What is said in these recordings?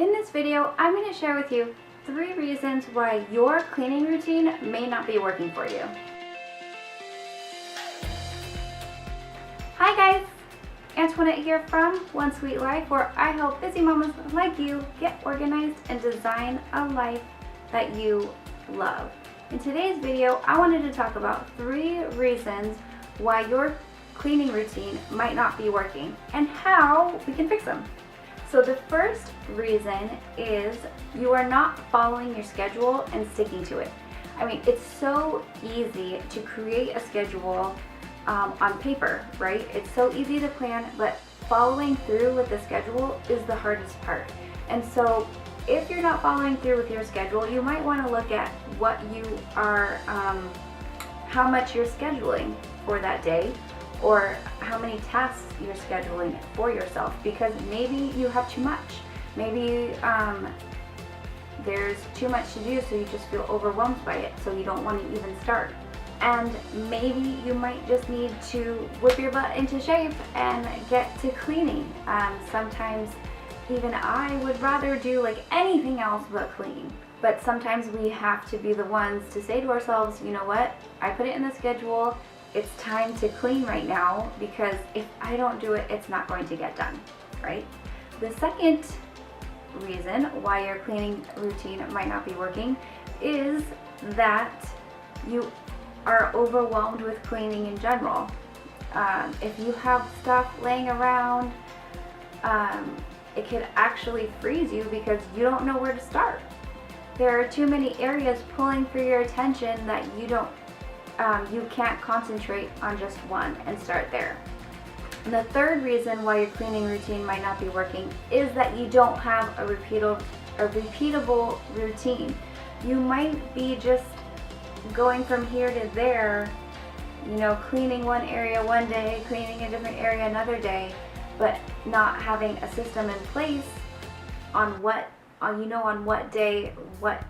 In this video, I'm going to share with you 3 reasons why your cleaning routine may not be working for you. Hi guys! Antoinette here from One Sweet Life, where I help busy mamas like you get organized and design a life that you love. In today's video, I wanted to talk about 3 reasons why your cleaning routine might not be working and how we can fix them. So the first reason is you are not following your schedule and sticking to it. I mean, it's so easy to create a schedule on paper, right? It's so easy to plan, but following through with the schedule is the hardest part. And so if you're not following through with your schedule, you might want to look at what you are, how much you're scheduling for that day, or how many tasks you're scheduling for yourself, because maybe you have too much. Maybe there's too much to do, so you just feel overwhelmed by it, so you don't want to even start. And maybe you might just need to whip your butt into shape and get to cleaning. Sometimes even I would rather do like anything else but clean. But sometimes we have to be the ones to say to ourselves, you know what, I put it in the schedule, it's time to clean right now, because if I don't do it, it's not going to get done, right? The second reason why your cleaning routine might not be working is that you are overwhelmed with cleaning in general. If you have stuff laying around, it could actually freeze you because you don't know where to start. There are too many areas pulling for your attention that you can't concentrate on just one and start there. And the third reason why your cleaning routine might not be working is that you don't have a repeatable routine. You might be just going from here to there, you know, cleaning one area one day, cleaning a different area another day, but not having a system in place on on what day what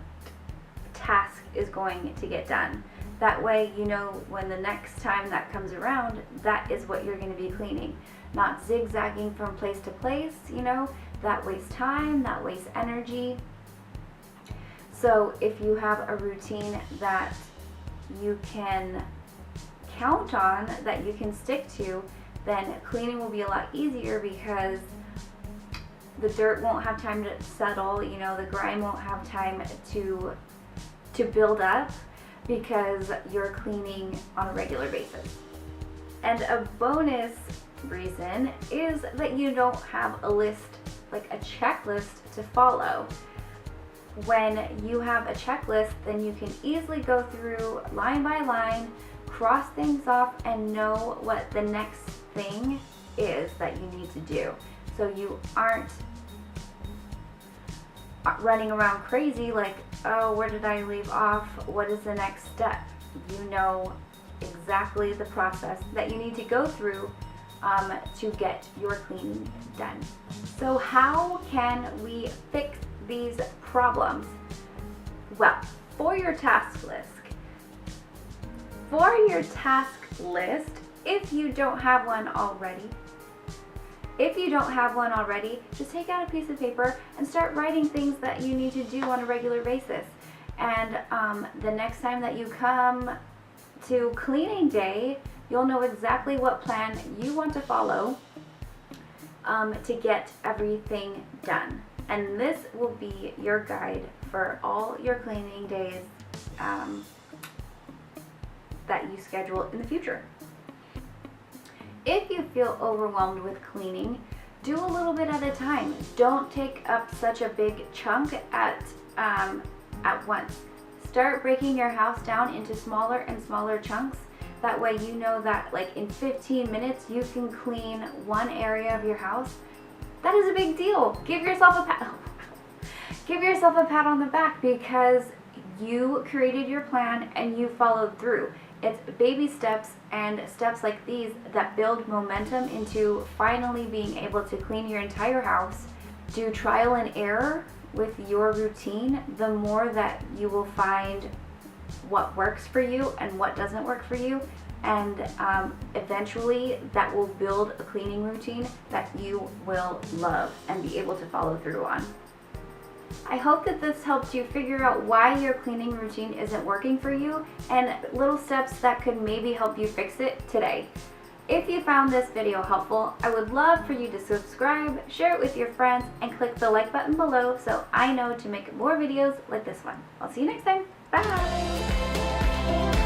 task is going to get done. That way, you know, when the next time that comes around, that is what you're going to be cleaning. Not zigzagging from place to place, you know, that wastes time, that wastes energy. So if you have a routine that you can count on, that you can stick to, then cleaning will be a lot easier, because the dirt won't have time to settle, you know, the grime won't have time to build up, because you're cleaning on a regular basis. And a bonus reason is that you don't have a list, like a checklist to follow. When you have a checklist, then you can easily go through line by line, cross things off, and know what the next thing is that you need to do. So you aren't running around crazy like, oh, where did I leave off? What is the next step? You know exactly the process that you need to go through to get your cleaning done. So how can we fix these problems? Well, for your task list, if you don't have one already, just take out a piece of paper and start writing things that you need to do on a regular basis. And the next time that you come to cleaning day, you'll know exactly what plan you want to follow to get everything done. And this will be your guide for all your cleaning days that you schedule in the future. If you feel overwhelmed with cleaning, do a little bit at a time. Don't take up such a big chunk at once. Start breaking your house down into smaller and smaller chunks. That way you know that like in 15 minutes you can clean one area of your house. That is a big deal. Give yourself a pat. Give yourself a pat on the back, because you created your plan and you followed through. It's baby steps and steps like these that build momentum into finally being able to clean your entire house. Do trial and error with your routine. The more that you will find what works for you and what doesn't work for you, and eventually that will build a cleaning routine that you will love and be able to follow through on. I hope that this helped you figure out why your cleaning routine isn't working for you and little steps that could maybe help you fix it today. If you found this video helpful, I would love for you to subscribe, share it with your friends, and click the like button below so I know to make more videos like this one. I'll see you next time. Bye!